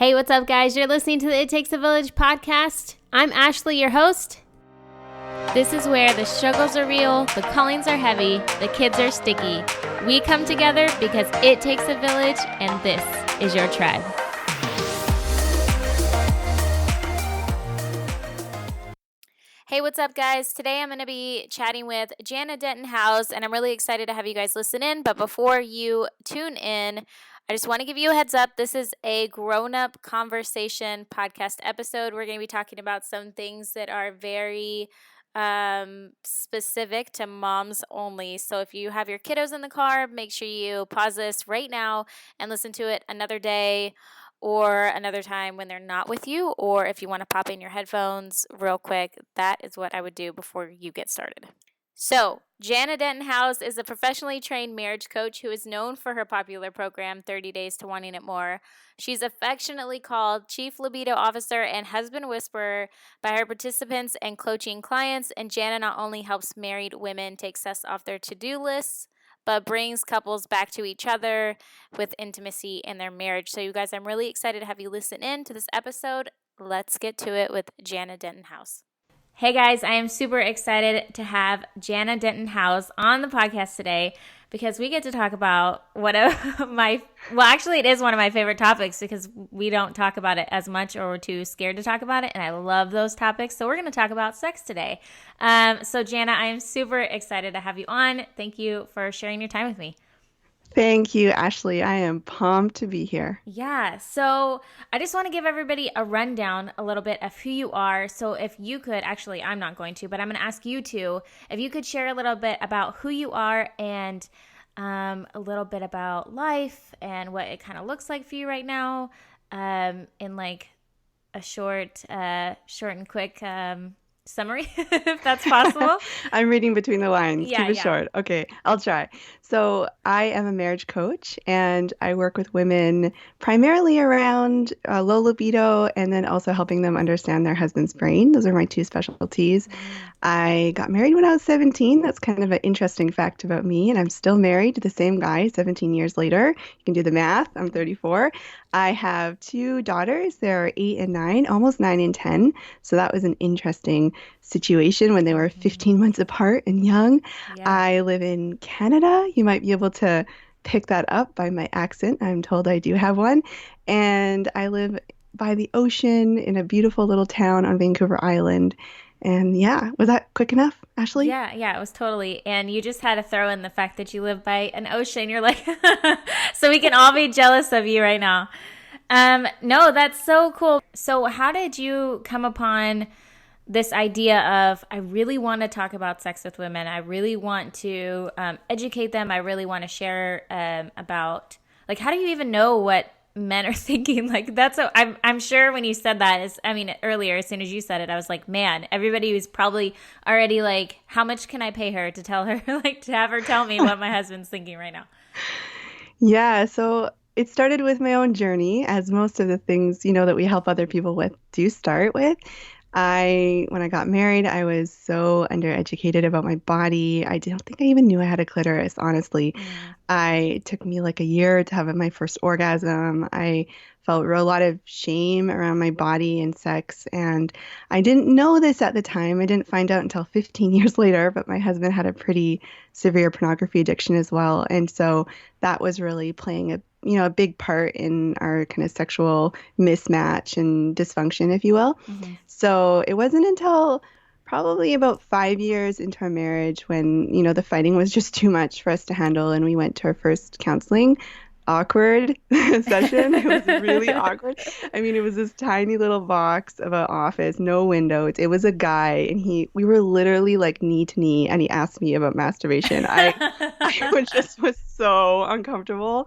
Hey, what's up, guys? You're listening to the It Takes a Village podcast. I'm Ashley, your host. This is where the struggles are real, the callings are heavy, the kids are sticky. We come together because it takes a village, and this is your tribe. Hey, what's up, guys? Today I'm going to be chatting with Jana Denton House, and I'm really excited to have you guys listen in. But before you tune in, I just want to give you a heads up. This is a grown-up conversation podcast episode. We're going to be talking about some things that are very specific to moms only. So if you have your kiddos in the car, make sure you pause this right now and listen to it another day or another time when they're not with you, or if you want to pop in your headphones real quick. That is what I would do before you get started. So, Jana Denton House is a professionally trained marriage coach who is known for her popular program, 30 Days to Wanting It More. She's affectionately called Chief Libido Officer and Husband Whisperer by her participants and coaching clients, and Jana not only helps married women take stress off their to-do lists, but brings couples back to each other with intimacy in their marriage. So, you guys, I'm really excited to have you listen in to this episode. Let's get to it with Jana Denton House. Hey guys, I am super excited to have Jana Denton House on the podcast today because we get to talk about one of actually it is one of my favorite topics because we don't talk about it as much, or we're too scared to talk about it, and I love those topics. So we're going to talk about sex today. So Jana, I am super excited to have you on. Thank you for sharing your time with me. Thank you, Ashley. I am pumped to be here. Yeah, so I just want to give everybody a rundown a little bit of who you are. So if you could, actually, I'm not going to, but I'm going to ask you to, if you could share a little bit about who you are and a little bit about life and what it kind of looks like for you right now, in like a short and quick summary, if that's possible. I'm reading between the lines. Yeah, Keep it short. Okay, I'll try. So I am a marriage coach, and I work with women primarily around low libido, and then also helping them understand their husband's brain. Those are my two specialties. I got married when I was 17. That's kind of an interesting fact about me, and I'm still married to the same guy 17 years later. You can do the math. I'm 34. I have two daughters. They're 8 and 9, almost 9 and 10. So that was an interesting situation when they were 15 months apart and young. Yeah. I live in Canada. You might be able to pick that up by my accent. I'm told I do have one. And I live by the ocean in a beautiful little town on Vancouver Island. And yeah, was that quick enough, Ashley? Yeah, it was totally. And you just had to throw in the fact that you live by an ocean. You're like, so we can all be jealous of you right now. No, that's so cool. So how did you come upon this idea of, I really want to talk about sex with women. I really want to educate them. I really want to share about, like, how do you even know what men are thinking? Like, that's so I'm sure when you said that earlier, as soon as you said it, I was like, man, everybody was probably already like, how much can I pay her to tell her, like, to have her tell me what my husband's thinking right now? Yeah, so it started with my own journey, as most of the things, that we help other people with do start with. When I got married, I was so undereducated about my body. I don't think I even knew I had a clitoris, honestly. It took me like a year to have my first orgasm. I felt a lot of shame around my body and sex, and I didn't know this at the time. I didn't find out until 15 years later, but my husband had a pretty severe pornography addiction as well, and so that was really playing a big part in our kind of sexual mismatch and dysfunction, if you will. Mm-hmm. So it wasn't until probably about 5 years into our marriage when, the fighting was just too much for us to handle, and we went to our first counseling. Awkward session. It was really awkward. It was this tiny little box of an office, no windows. It was a guy, and we were literally like knee to knee, and he asked me about masturbation. I was so uncomfortable,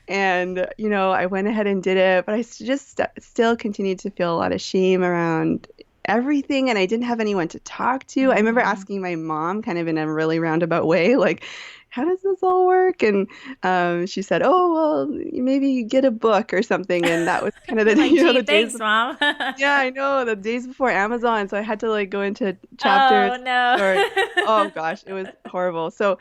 and I went ahead and did it, but I just still continued to feel a lot of shame around everything, and I didn't have anyone to talk to. I remember asking my mom, kind of in a really roundabout way, like, how does this all work? And she said, oh, well, maybe you get a book or something. And that was kind of the, like, the thanks, days. Mom. Yeah, I know, the days before Amazon. So I had to like go into chapters. Oh, no. Oh, gosh, it was horrible. So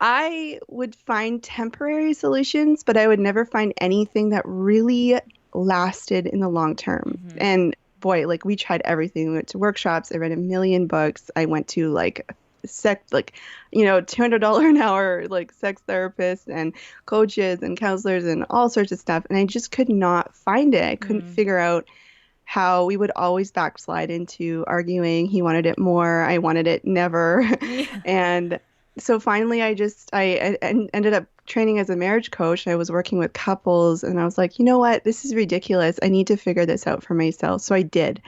I would find temporary solutions, but I would never find anything that really lasted in the long term. Mm-hmm. And boy, like we tried everything. We went to workshops. I read a million books. I went to like sex, like, $200 an hour, like sex therapists and coaches and counselors and all sorts of stuff. And I just could not find it. I couldn't Mm. figure out how we would always backslide into arguing. He wanted it more. I wanted it never. Yeah. And so finally, I ended up training as a marriage coach. I was working with couples, and I was like, you know what? This is ridiculous. I need to figure this out for myself. So I did.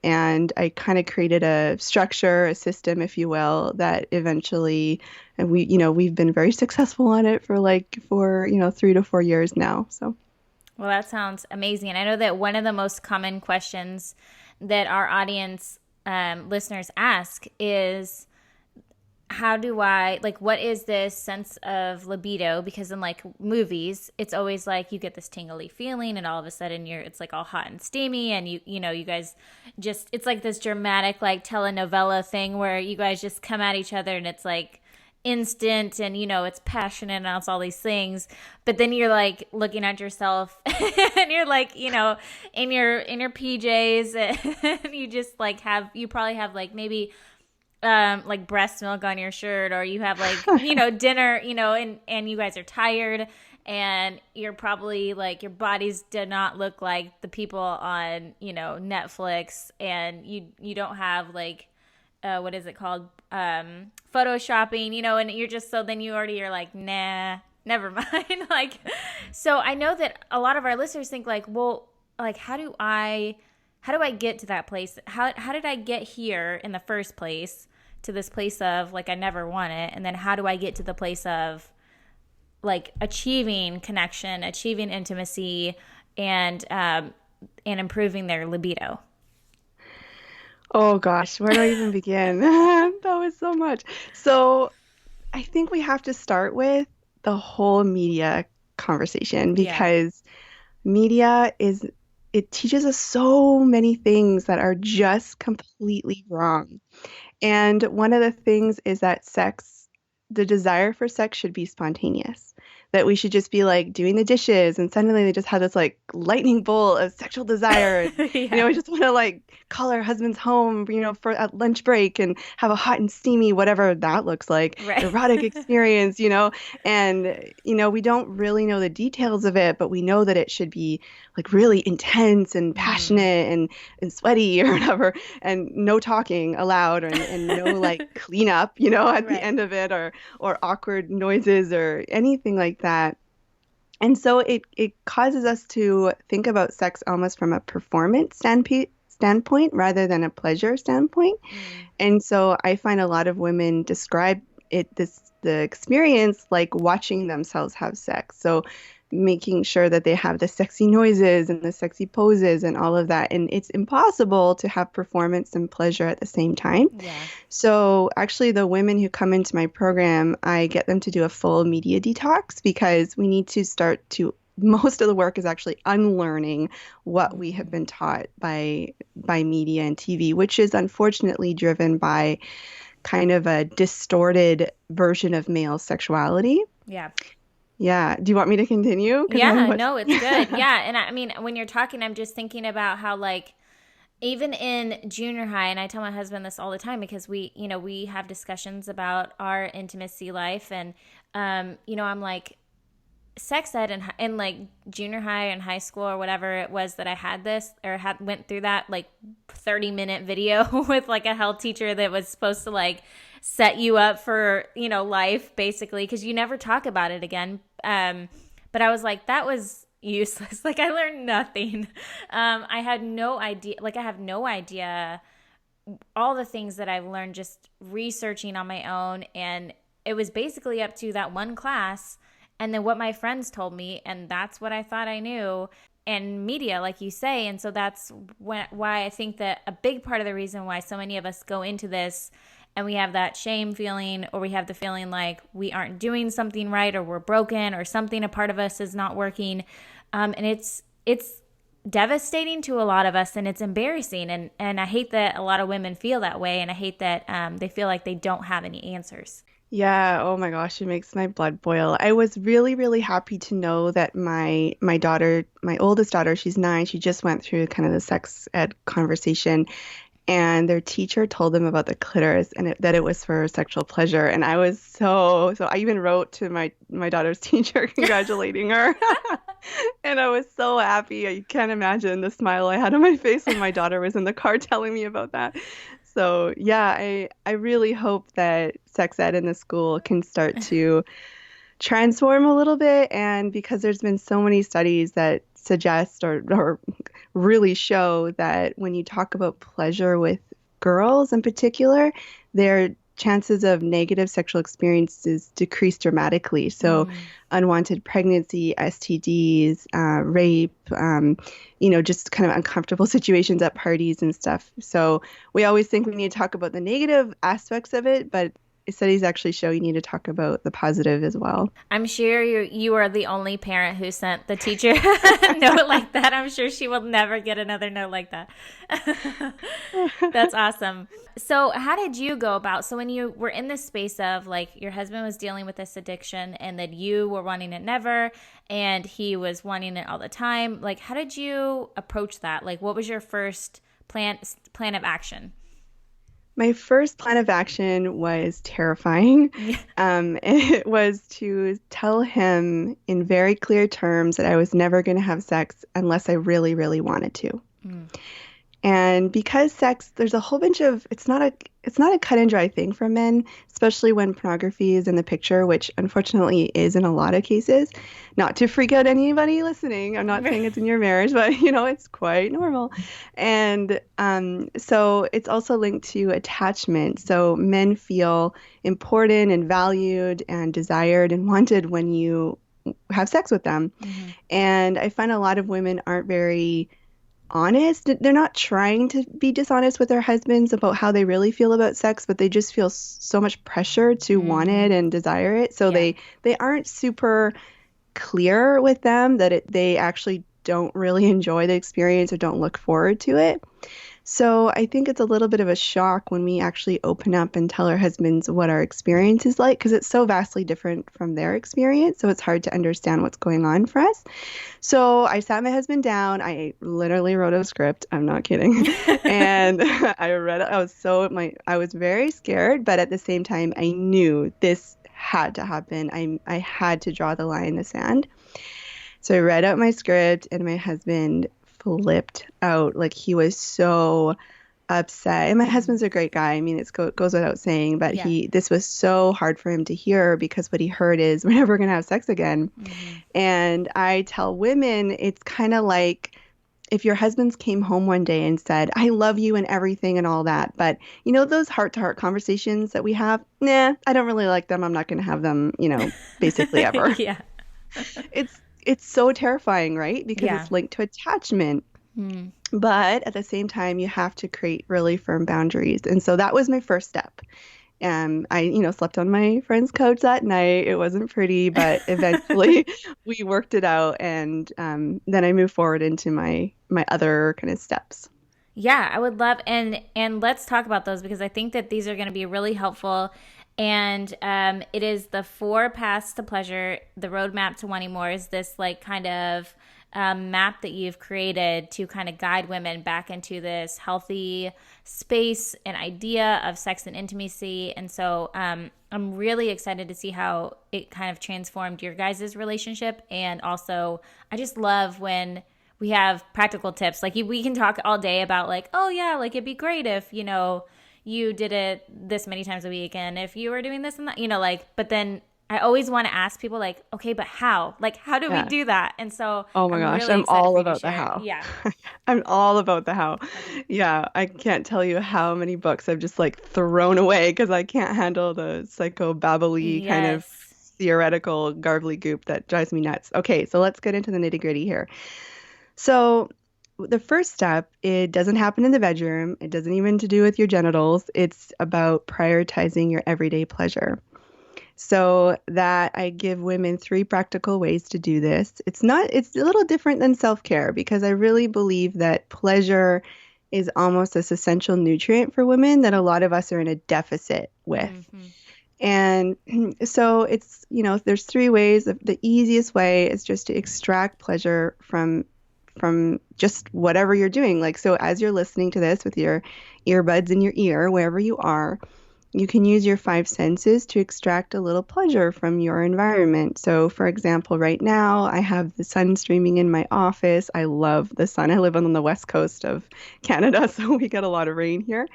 And I kind of created a structure, a system, if you will, that eventually, and we've been very successful on it for 3 to 4 years now. So. Well, that sounds amazing. And I know that one of the most common questions that our audience listeners ask is, how do I, like, what is this sense of libido? Because in like movies, it's always like you get this tingly feeling and all of a sudden it's like all hot and steamy, and you guys just, it's like this dramatic like telenovela thing where you guys just come at each other and it's like instant, and it's passionate and it's all these things. But then you're like looking at yourself and you're like, in your PJs, and you just like you probably have like maybe like breast milk on your shirt, or you have like dinner, and you guys are tired, and you're probably like, your bodies did not look like the people on Netflix, and you don't have like what is it called, photoshopping, and you're just, so then you're like, nah, never mind. Like, so I know that a lot of our listeners think like, well, like, how do I get to that place? How did I get here in the first place, to this place of like, I never want it, and then how do I get to the place of like achieving connection, achieving intimacy, and improving their libido? Oh gosh, where do I even begin? That was so much. So I think we have to start with the whole media conversation, Yeah. because media it teaches us so many things that are just completely wrong. And one of the things is that the desire for sex should be spontaneous. That we should just be like doing the dishes, and suddenly they just have this like lightning bolt of sexual desire. And, Yeah. we just want to like call our husbands home, for at lunch break and have a hot and steamy, whatever that looks like, Right. erotic experience. And, we don't really know the details of it, but we know that it should be like really intense and Mm. passionate and sweaty or whatever, and no talking allowed, and no like cleanup, at the Right. end of it, or awkward noises or anything like that. And so it causes us to think about sex almost from a performance standpoint rather than a pleasure standpoint. Mm. And so I find a lot of women describe the experience like watching themselves have sex. So making sure that they have the sexy noises and the sexy poses and all of that. And it's impossible to have performance and pleasure at the same time. Yeah. So actually, the women who come into my program, I get them to do a full media detox, because we need to start to, most of the work is actually unlearning what we have Mm. been taught by media and TV, which is unfortunately driven by kind of a distorted version of male sexuality. Yeah. Yeah. Do you want me to continue? Because I have Yeah, much. no, it's good. Yeah, and I mean, when you're talking, I'm just thinking about how like even in junior high, and I tell my husband this all the time because we have discussions about our intimacy life, and I'm like, sex ed and like junior high and high school or whatever it was that I had this or had went through that like 30-minute video with like a health teacher that was supposed to like set you up for life basically, because you never talk about it again. But I was like, that was useless. Like, I learned nothing. I had no idea, like I have no idea all the things that I've learned just researching on my own. And it was basically up to that one class and then what my friends told me. And that's what I thought I knew. And media, like you say. And so that's why I think that a big part of the reason why so many of us go into this and we have that shame feeling, or we have the feeling like we aren't doing something right, or we're broken, or something, a part of us is not working. And it's devastating to a lot of us, and it's embarrassing. And I hate that a lot of women feel that way, and I hate that they feel like they don't have any answers. Yeah, oh my gosh, it makes my blood boil. I was really, really happy to know that my daughter, my oldest daughter, she's 9, she just went through kind of the sex ed conversation, and their teacher told them about the clitoris and that it was for sexual pleasure. And I was so I even wrote to my daughter's teacher congratulating her. And I was so happy. You can't imagine the smile I had on my face when my daughter was in the car telling me about that. So yeah, I really hope that sex ed in the school can start to transform a little bit. And because there's been so many studies that suggest or really show that when you talk about pleasure with girls in particular, their chances of negative sexual experiences decrease dramatically. So, Mm. unwanted pregnancy, STDs, rape, just kind of uncomfortable situations at parties and stuff. So, we always think we need to talk about the negative aspects of it, but studies actually show you need to talk about the positive as well. I'm sure you are the only parent who sent the teacher a note like that. I'm sure she will never get another note like that. That's awesome. So, how did you go about? So, when you were in this space of like your husband was dealing with this addiction and that you were wanting it never and he was wanting it all the time, like how did you approach that? Like what was your first plan of action? My first plan of action was terrifying. It was to tell him in very clear terms that I was never going to have sex unless I really, really wanted to. Mm. And because sex, there's a whole bunch of it's not a cut and dry thing for men, especially when pornography is in the picture, which unfortunately is in a lot of cases. Not to freak out anybody listening. I'm not saying it's in your marriage, but it's quite normal. And so it's also linked to attachment. So men feel important and valued and desired and wanted when you have sex with them. Mhm. And I find a lot of women aren't very honest. They're not trying to be dishonest with their husbands about how they really feel about sex, but they just feel so much pressure to want it Mhm. and desire it. So Yeah. they aren't super clear with them that they actually don't really enjoy the experience or don't look forward to it. So I think it's a little bit of a shock when we actually open up and tell our husbands what our experience is like because it's so vastly different from their experience. So it's hard to understand what's going on for us. So I sat my husband down. I literally wrote a script. I'm not kidding. And I read it. I was very scared, but at the same time, I knew this had to happen. I had to draw the line in the sand. So I read out my script, and my husband flipped out. Like he was so upset. And my Mhm. husband's a great guy. I mean, goes without saying, but Yeah. this was so hard for him to hear because what he heard is we're never going to have sex again. Mhm. And I tell women it's kind of like if your husbands came home one day and said, I love you and everything and all that, but those heart to heart conversations that we have, nah, I don't really like them. I'm not going to have them, basically ever. Yeah. It's so terrifying, right? Because Yeah. it's linked to attachment. Mm. But at the same time, you have to create really firm boundaries. And so that was my first step. I, slept on my friend's couch that night. It wasn't pretty, but eventually we worked it out. And then I moved forward into my other kind of steps. Yeah, I would love and let's talk about those because I think that these are going to be really helpful. And it is the 4 paths to pleasure. The roadmap to wanting more is this like kind of map that you've created to kind of guide women back into this healthy space and idea of sex and intimacy. And so I'm really excited to see how it kind of transformed your guys' relationship. And also, I just love when we have practical tips. Like we can talk all day about like, oh yeah, like it'd be great if, you did it this many times a week and if you were doing this and that, like, but then I always want to ask people like, okay, but how? Like how do we Yeah. do that? And so Oh my I'm gosh, really I'm excited all for you to about the share. how. Yeah. I'm all about the how. Okay. Yeah, I can't tell you how many books I've just like thrown away because I can't handle the psychobabbly kind of Yes. theoretical garbly goop that drives me nuts. Okay, so let's get into the nitty-gritty here. So the first step, it doesn't happen in the bedroom. It doesn't even to do with your genitals. It's about prioritizing your everyday pleasure. So that I give women 3 practical ways to do this. It's a little different than self-care because I really believe that pleasure is almost this essential nutrient for women that a lot of us are in a deficit with. Mm-hmm. And so it's, there's three ways. The easiest way is just to extract pleasure from just whatever you're doing. Like, so as you're listening to this with your earbuds in your ear, wherever you are, you can use your five senses to extract a little pleasure from your environment. So, for example, right now I have the sun streaming in my office. I love the sun. I live on the west coast of Canada, so we get a lot of rain here.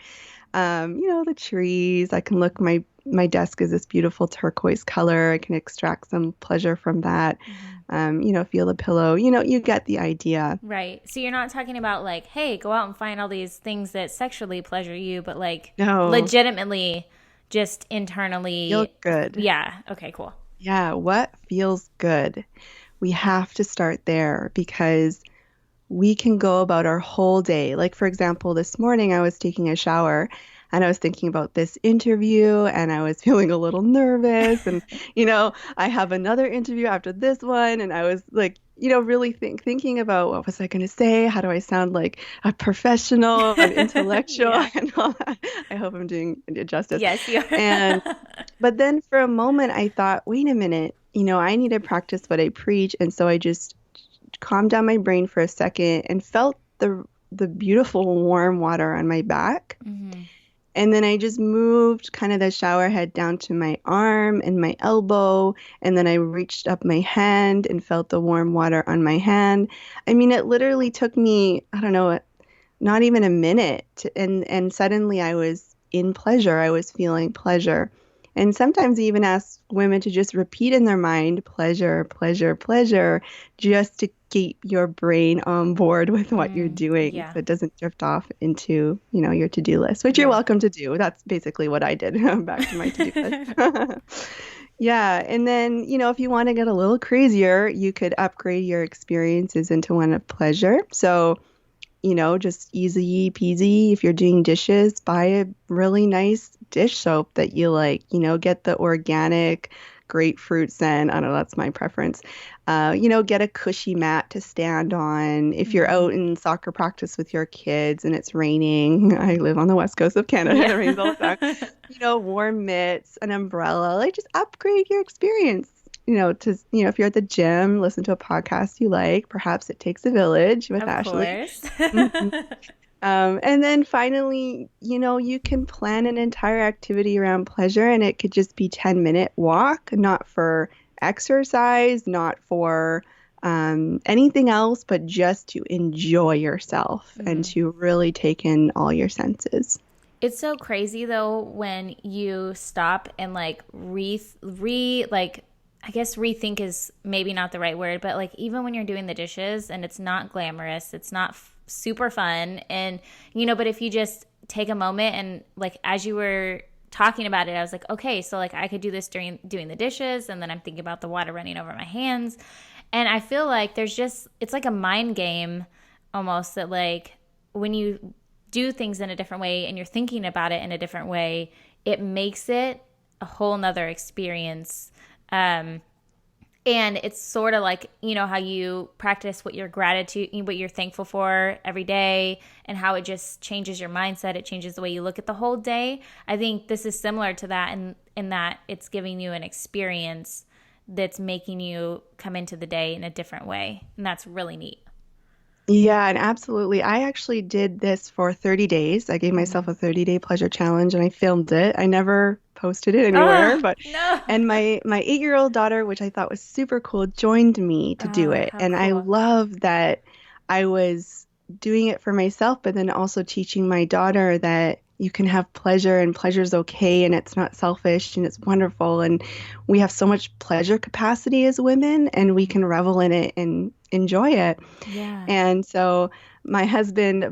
The trees. I can look, my desk is this beautiful turquoise color. I can extract some pleasure from that. Mhm. Feel the pillow. You get the idea. Right. So you're not talking about like, hey, go out and find all these things that sexually pleasure you, but like No, legitimately just feel internally. good. Yeah. Okay, cool. Yeah, what feels good? We have to start there because we can go about our whole day. Like, for example, this morning I was taking a shower and I was thinking about this interview and I was feeling a little nervous. And, I have another interview after this one. And I was like, really thinking about what was I going to say? How do I sound like a professional and intellectual Yeah. and all that? I hope I'm doing it justice. Yes, you And, are. but then for a moment, I thought, wait a minute, I need to practice what I preach. And so I just calmed down my brain for a second and felt the beautiful warm water on my back. Hmm. And then I just moved kind of the shower head down to my arm and my elbow. And then I reached up my hand and felt the warm water on my hand. I mean, it literally took me, I don't know, not even a minute. And suddenly I was in pleasure. I was feeling pleasure. And sometimes I even ask women to just repeat in their mind pleasure, pleasure, pleasure, just to keep your brain on board with what you're doing Yeah. so it doesn't drift off into, your to-do list, which you're Yeah. welcome to do. That's basically what I did. Back to my to-do list. Yeah, and then, if you want to get a little crazier, you could upgrade your experiences into one of pleasure. So, just easy peasy. If you're doing dishes, buy a really nice dish soap that you like. Get the organic grapefruit scent. I don't know, that's my preference. Get a cushy mat to stand on. If you're Hmm. out in soccer practice with your kids and it's raining, I live on the west coast of Canada, Yeah. it rains all the time. Warm mitts, an umbrella, like just upgrade your experience. If you're at the gym, listen to a podcast you like. Perhaps It Takes a Village with Of Ashley. course. Mhm. And then finally, you can plan an entire activity around pleasure, and it could just be 10-minute walk, not for exercise, not for anything else, but just to enjoy yourself and Mm. to really take in all your senses. It's so crazy though when you stop and like like I guess rethink is maybe not the right word, but like even when you're doing the dishes and it's not glamorous, it's not super fun, and but if you just take a moment and like as you were talking about it, I was like, okay, so like I could do this during doing the dishes, and then I'm thinking about the water running over my hands, and I feel like it's like a mind game almost that like when you do things in a different way and you're thinking about it in a different way, it makes it a whole nother experience. Um, and it's sort of like, how you practice what your gratitude, what you're thankful for every day, and how it just changes your mindset. It changes the way you look at the whole day. I think this is similar to that in that it's giving you an experience that's making you come into the day in a different way. And that's really neat. Yeah, and absolutely. I actually did this for 30 days. I gave Mm-hmm. myself a 30-day pleasure challenge and I filmed it. I never posted it anywhere, Ah, but no. and my 8-year-old daughter, which I thought was super cool, joined me to do Oh, it. how And I cool. love that I was doing it for myself, but then also teaching my daughter that you can have pleasure and pleasure's okay and it's not selfish and it's wonderful. And we have so much pleasure capacity as women and we Mm-hmm. can revel in it and enjoy it. Yeah. And so my husband,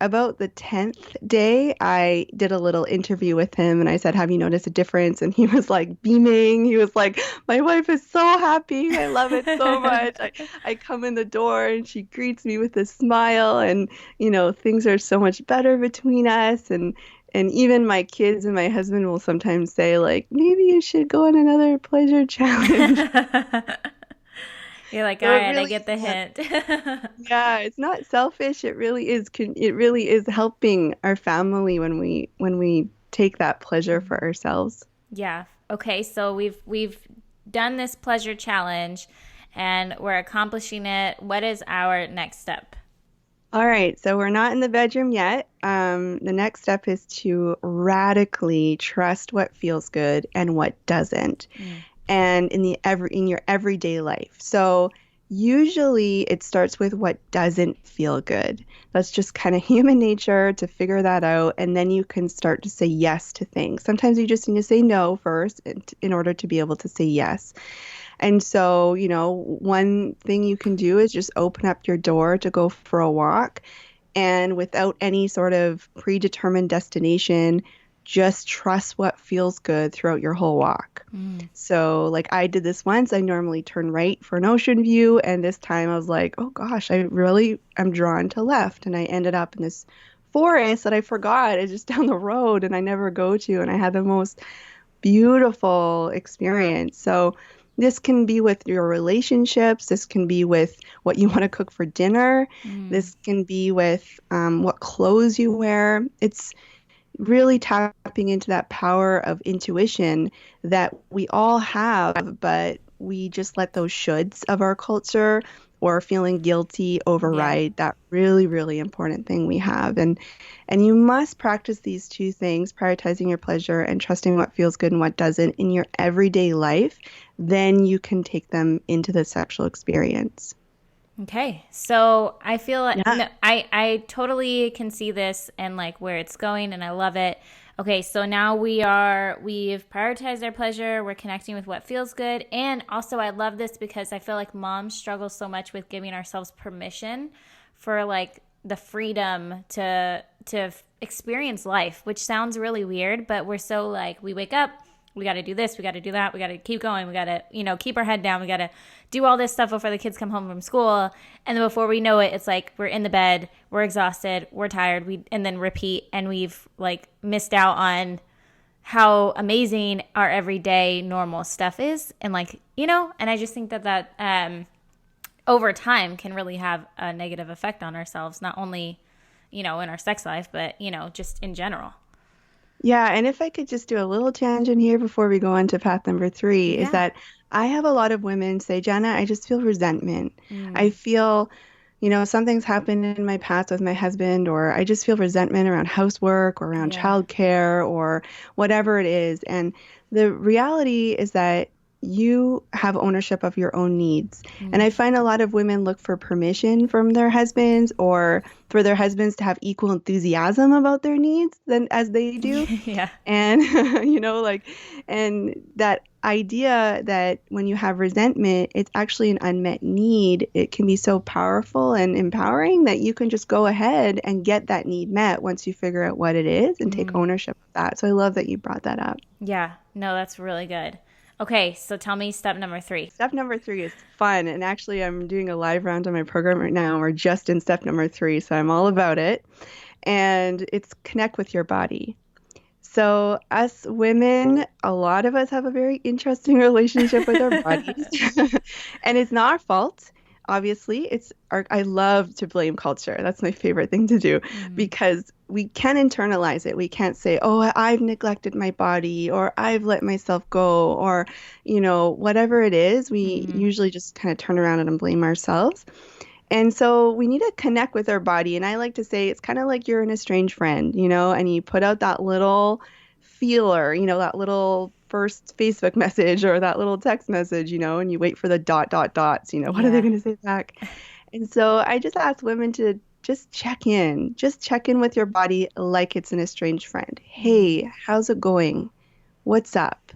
about the 10th day, I did a little interview with him and I said, "Have you noticed a difference?" And he was like beaming. He was like, "My wife is so happy. I love it so much. I come in the door and she greets me with a smile and, things are so much better between us." And even my kids and my husband will sometimes say, like, maybe you should go on another pleasure challenge. You're like, all So it right, I really get the is. hint. Yeah, it's not selfish. It really is helping our family when we take that pleasure for ourselves. Yeah. Okay, so we've done this pleasure challenge and we're accomplishing it. What is our next step? All right, so we're not in the bedroom yet. The next step is to radically trust what feels good and what doesn't, Mm. and in your everyday life. So usually it starts with what doesn't feel good. That's just kind of human nature to figure that out, and then you can start to say yes to things. Sometimes you just need to say no first in order to be able to say yes. And so, one thing you can do is just open up your door to go for a walk and without any sort of predetermined destination, just trust what feels good throughout your whole walk. Mm. So, like I did this once, I normally turn right for an ocean view, and this time I was like, oh gosh, I really am drawn to left. And I ended up in this forest that I forgot is just down the road and I never go to. And I had the most beautiful experience. So, this can be with your relationships. This can be with what you want to cook for dinner. Mm. This can be with what clothes you wear. It's really tapping into that power of intuition that we all have, but we just let those shoulds of our culture or feeling guilty Yeah. override that really, really important thing we have. And you must practice these two things, prioritizing your pleasure and trusting what feels good and what doesn't in your everyday life. Then you can take them into the sexual experience. Okay. So I feel like Yeah. no, I totally can see this and like where it's going and I love it. Okay, so now we've prioritized our pleasure, we're connecting with what feels good, and also I love this because I feel like moms struggle so much with giving ourselves permission for like the freedom to experience life, which sounds really weird, but we're so like we wake up, we got to do this, we got to do that, we got to keep going, we got to, keep our head down, we got to do all this stuff before the kids come home from school. And then before we know it, it's like we're in the bed, we're exhausted, we're tired, and then repeat. And we've like missed out on how amazing our everyday normal stuff is. And like, and I just think that over time can really have a negative effect on ourselves, not only, in our sex life, but, just in general. Yeah, and if I could just do a little tangent here before we go on to path number three, is Yeah. that I have a lot of women say, Jenna, I just feel resentment. I Mm, feel, something's happened in my past with my husband, or I just feel resentment around housework or around yeah. childcare or whatever it is. And the reality is that you have ownership of your own needs. And Mm. I find a lot of women look for permission from their husbands or for their husbands to have equal enthusiasm about their needs than as they do. Yeah. And, and that idea that when you have resentment, it's actually an unmet need, it can be so powerful and empowering that you can just go ahead and get that need met once you figure out what it is and take Mm. ownership of that. So I love that you brought that up. Yeah. No, that's really good. Okay, so tell me step number three. Step number three is fun. And actually, I'm doing a live round on my program right now. We're just in step number three, so I'm all about it. And it's connect with your body. So, us women, a lot of us have a very interesting relationship with our bodies. And it's not our fault. Obviously, I love to blame culture. That's my favorite thing to do Mm. because we can internalize it. We can't say, "Oh, I've neglected my body," or "I've let myself go," or, whatever it is. We Mm. usually just kind of turn around and blame ourselves. And so we need to connect with our body. And I like to say it's kind of like you're an estranged friend, and you put out that little feeler, that little first Facebook message or that little text message, and you wait for the dot, dot, dots, what are they Yeah. going to say back? And so I just ask women to just check in with your body like it's an estranged friend. Mm. Hey, how's it going? What's up?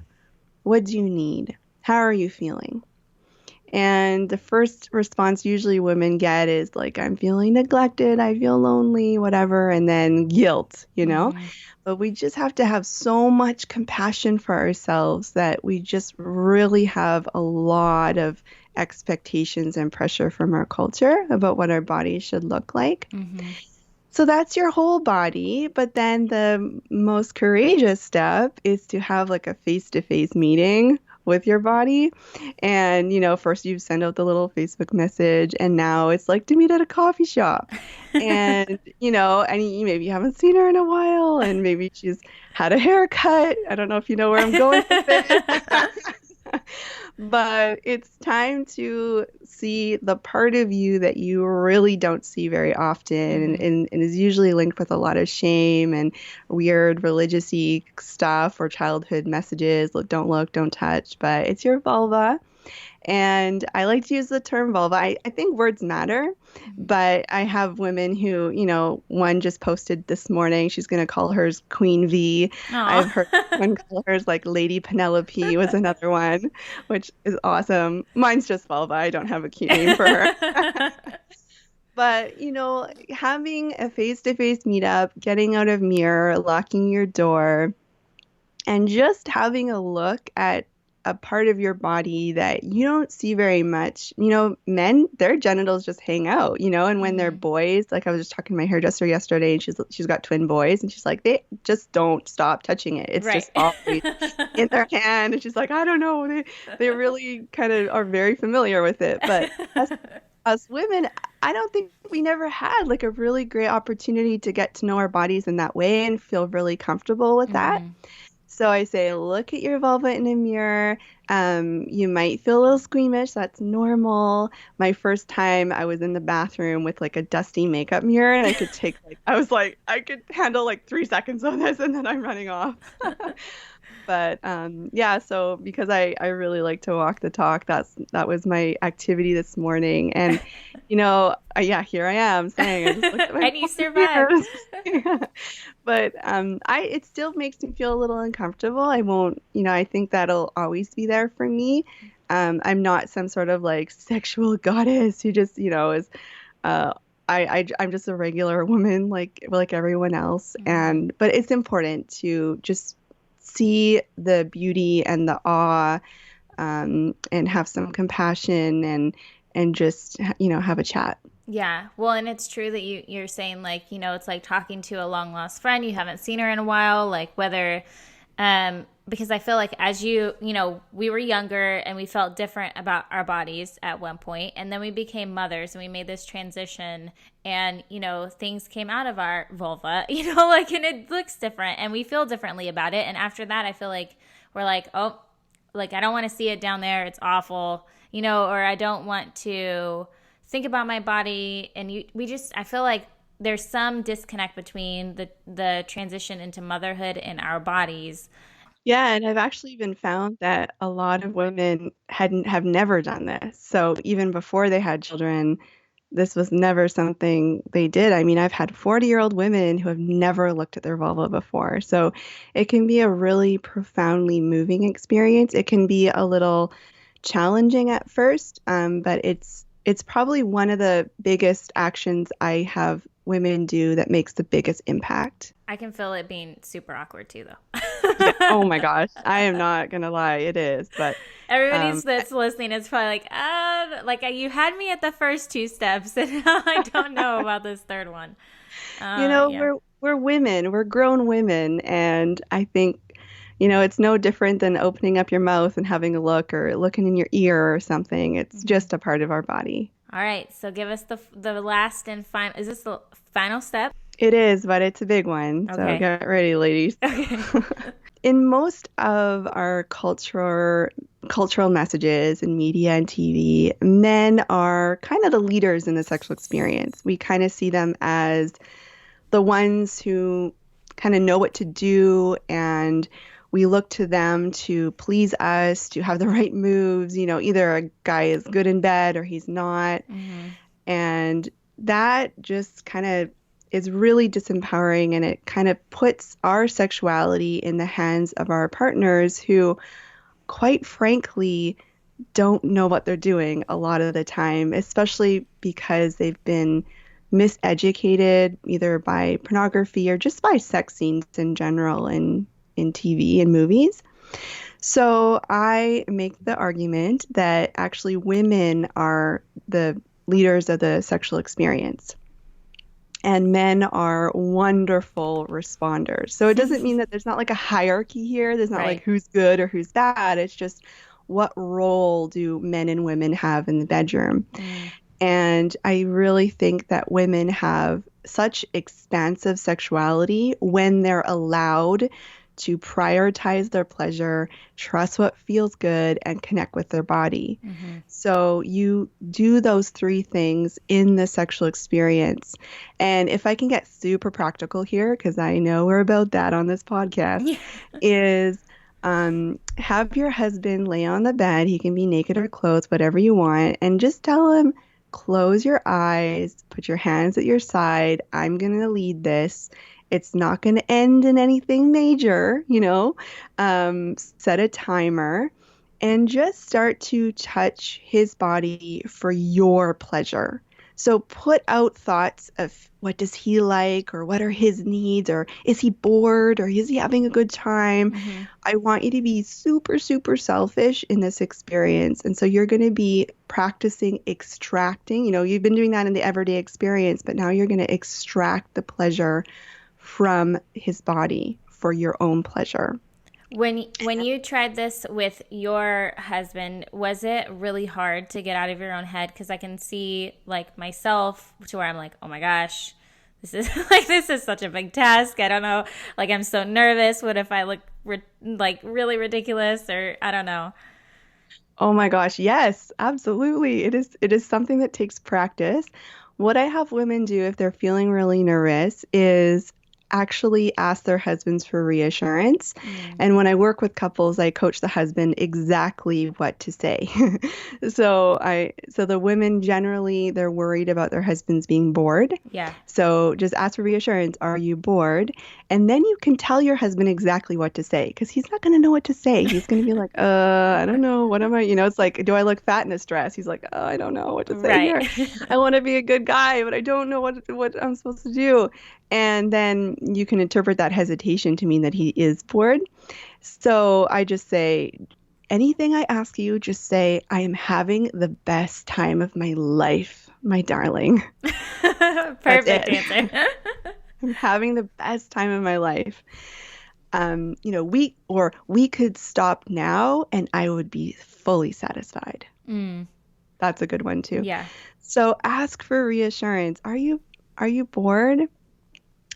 What do you need? How are you feeling? And the first response usually women get is like, I'm feeling neglected, I feel lonely, whatever, and then guilt. Mm-hmm. But we just have to have so much compassion for ourselves that we just really have a lot of expectations and pressure from our culture about what our bodies should look like. Mm-hmm. So that's your whole body. But then the most courageous step is to have like a face-to-face meeting with your body. And, first you send out the little Facebook message, and now it's like to meet at a coffee shop. And, and you maybe haven't seen her in a while, and maybe she's had a haircut. I don't know if you know where I'm going with this. But it's time to see the part of you that you really don't see very often, and, Hmm. and, and is usually linked with a lot of shame and weird religious-y stuff or childhood messages, like don't look, don't touch, but it's your vulva. And I like to use the term vulva. I think words matter, but I have women who, one just posted this morning, she's going to call hers Queen V. Oh. I've heard one call hers like Lady Penelope was another one, which is awesome. Mine's just vulva. I don't have a cute name for her. But, having a face-to-face meetup, getting out of mirror, locking your door, and just having a look at a part of your body that you don't see very much. Men, their genitals just hang out, and when they're Hmm. boys, like I was just talking to my hairdresser yesterday, and she's got twin boys, and she's like, they just don't stop touching it. It's Right. just always in their hand. And she's like, I don't know. They really kind of are very familiar with it. But us women, I don't think we never had like a really great opportunity to get to know our bodies in that way and feel really comfortable with that. Hmm. So I say, look at your vulva in a mirror. You might feel a little squeamish. That's normal. My first time, I was in the bathroom with like a dusty makeup mirror, and I was like, I could handle like 3 seconds of this, and then I'm running off. But yeah, so because I really like to walk the talk, that was my activity this morning. And yeah, here I am saying I just looked at my And you survived. mirrors. But I it still makes me feel a little uncomfortable. I won't, I think that'll always be there for me. I'm not some sort of like sexual goddess who just, is I'm just a regular woman like everyone else. Hmm. But it's important to just see the beauty and the awe, and have some compassion, and just have a chat. Yeah. Well, and it's true that you're saying like, it's like talking to a long lost friend. You haven't seen her in a while, like whether because I feel like as we were younger and we felt different about our bodies at one point, and then we became mothers and we made this transition, and things came out of our vulva, like, and it looks different and we feel differently about it. And after that, I feel like we're like, oh, like I don't want to see it down there. It's awful, or I don't want to think about my body. And I feel like there's some disconnect between the transition into motherhood and our bodies. Yeah, and I've actually even found that a lot of women have never done this. So even before they had children, this was never something they did. I mean, I've had 40-year-old women who have never looked at their vulva before. So it can be a really profoundly moving experience. It can be a little challenging at first, but it's probably one of the biggest actions I have women do that makes the biggest impact. I can feel it being super awkward too, though. Yeah. Oh my gosh. I am not gonna lie, it is. But Everybody's um, that's listening is probably like you had me at the first two steps, and now I don't know about this third one. Yeah. we're women, we're grown women, and I think, it's no different than opening up your mouth and having a look or looking in your ear or something. It's Hmm. just a part of our body. All right, so give us the last and final. Is this the final step? It is, but it's a big one. So Okay. get ready, ladies. Okay. In most of our cultural messages in media and TV, men are kind of the leaders in the sexual experience. We kind of see them as the ones who kind of know what to do, and we look to them to please us, to have the right moves. Either a guy is good in bed or he's not. Hmm. And that just kind of is really disempowering, and it kind of puts our sexuality in the hands of our partners who, quite frankly, don't know what they're doing a lot of the time, especially because they've been miseducated either by pornography or just by sex scenes in general in TV and movies. So I make the argument that actually women are the leaders of the sexual experience, and men are wonderful responders. So it doesn't mean that there's not like a hierarchy here. There's not like Right. who's good or who's bad. It's just what role do men and women have in the bedroom? Mm. And I really think that women have such expansive sexuality when they're allowed to prioritize their pleasure, trust what feels good, and connect with their body. Mm-hmm. So you do those three things in the sexual experience. And if I can get super practical here, because I know we're about that on this podcast, Yeah. is have your husband lay on the bed. He can be naked or clothed, whatever you want, and just tell him, close your eyes, put your hands at your side. I'm going to lead this. It's not going to end in anything major, set a timer and just start to touch his body for your pleasure. So put out thoughts of what does he like or what are his needs or is he bored or is he having a good time? Mm-hmm. I want you to be super, super selfish in this experience. And so you're going to be practicing extracting, you've been doing that in the everyday experience, but now you're going to extract the pleasure from his body for your own pleasure. When you tried this with your husband, was it really hard to get out of your own head? Because I can see like myself to where I'm like, oh my gosh, this is this is such a big task. I don't know, like I'm so nervous. What if I look like really ridiculous, or I don't know. Oh my gosh, yes, absolutely. It is something that takes practice. What I have women do if they're feeling really nervous is actually ask their husbands for reassurance. Mm. And when I work with couples, I coach the husband exactly what to say. So the women generally they're worried about their husbands being bored. Yeah. So just ask for reassurance, are you bored? And then you can tell your husband exactly what to say because he's not going to know what to say. He's going to be like, I don't know. What am I? It's like, do I look fat in this dress? He's like, I don't know what to say Right. here. I want to be a good guy, but I don't know what I'm supposed to do. And then you can interpret that hesitation to mean that he is bored. So I just say, anything I ask you, just say, I am having the best time of my life, my darling. That's Perfect it. answer. I'm having the best time of my life. We could stop now and I would be fully satisfied. Mm. That's a good one too. Yeah. So ask for reassurance. Are you bored?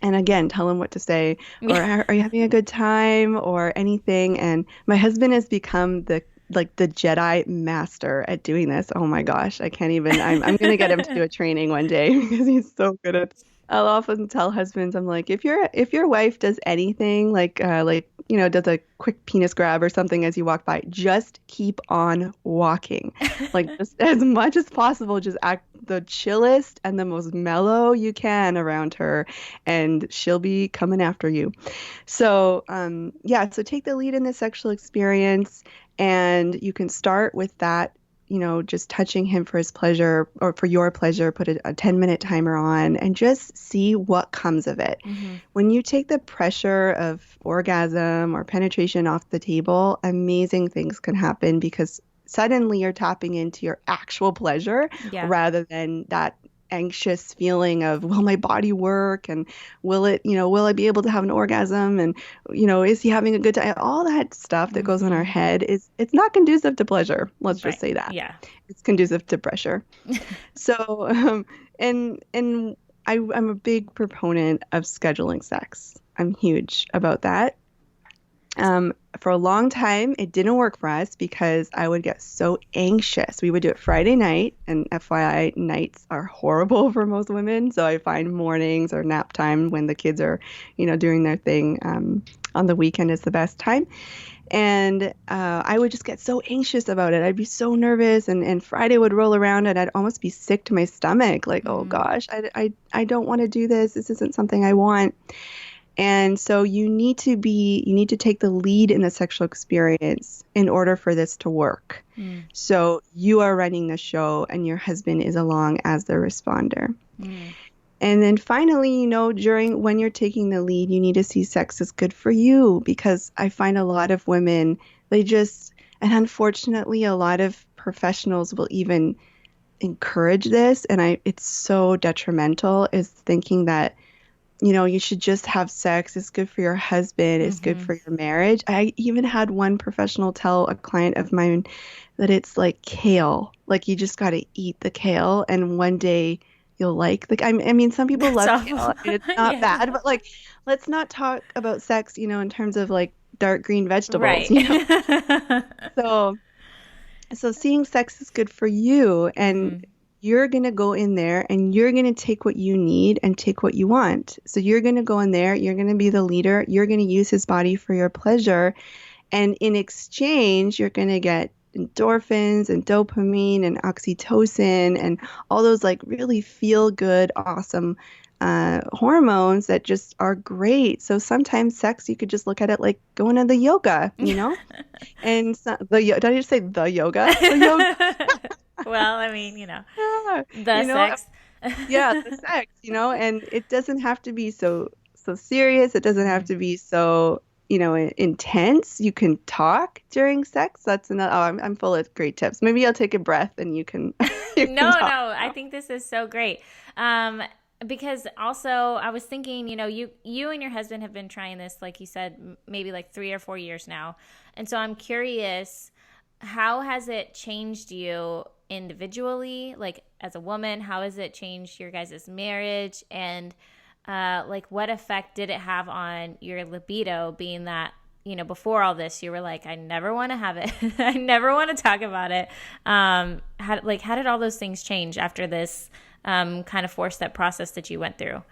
And again, tell him what to say, or Yeah. are you having a good time, or anything. And my husband has become the Jedi master at doing this. Oh my gosh, I can't even. I'm gonna get him to do a training one day because he's so good at. I'll often tell husbands, I'm like, if your wife does anything does a quick penis grab or something as you walk by, just keep on walking. Like just as much as possible, just act the chillest and the most mellow you can around her, and she'll be coming after you. So, yeah, so take the lead in the sexual experience, and you can start with that, just touching him for his pleasure or for your pleasure, put a 10-minute timer on and just see what comes of it. Mm-hmm. When you take the pressure of orgasm or penetration off the table, amazing things can happen because suddenly you're tapping into your actual pleasure Yeah. rather than that anxious feeling of will my body work and will I be able to have an orgasm and is he having a good time, all that stuff that goes on our Mm-hmm. head it's not conducive to pleasure, let's Right. just say that. Yeah. It's conducive to pressure. So and I'm a big proponent of scheduling sex. I'm huge about that. For a long time, it didn't work for us because I would get so anxious. We would do it Friday night, and FYI, nights are horrible for most women. So I find mornings or nap time when the kids are, doing their thing on the weekend is the best time. And I would just get so anxious about it. I'd be so nervous, and Friday would roll around, and I'd almost be sick to my stomach. Like, oh Mm. gosh, I don't want to do this. This isn't something I want. And so you need to take the lead in the sexual experience in order for this to work. Mm. So you are running the show and your husband is along as the responder. Mm. And then finally, during when you're taking the lead, you need to see sex as good for you because I find a lot of women, and unfortunately, a lot of professionals will even encourage this. And it's so detrimental is thinking that you should just have sex. It's good for your husband. It's good Hmm. for your marriage. I even had one professional tell a client of mine that it's like kale. Like you just got to eat the kale, and one day you'll like the. I mean, some people That's love awful. kale. And it's not Yeah. bad, but like, let's not talk about sex, in terms of like dark green vegetables, Right. So, so seeing sex is good for you, and Hmm. you're going to go in there and you're going to take what you need and take what you want. So you're going to go in there, you're going to be the leader, you're going to use his body for your pleasure, and in exchange, you're going to get endorphins and dopamine and oxytocin and all those like really feel good, awesome hormones that just are great. So sometimes sex, you could just look at it like going to the yoga. And so, did I just say the yoga? The yoga, Well, I mean, yeah, the you know, sex. yeah, the sex, and it doesn't have to be so serious. It doesn't have Hmm. to be so, intense. You can talk during sex. That's another. Oh, I'm full of great tips. Maybe I'll take a breath and you can you can No, talk no, I now. think this is so great. Um, because also I was thinking, you and your husband have been trying this, like you said, maybe like 3 or 4 years now. And so I'm curious, how has it changed you individually, like as a woman? How has it changed your guys' marriage? And like what effect did it have on your libido, being that before all this, you were like, I never want to have it. I never want to talk about it. How did all those things change after this kind of 4-step process that you went through?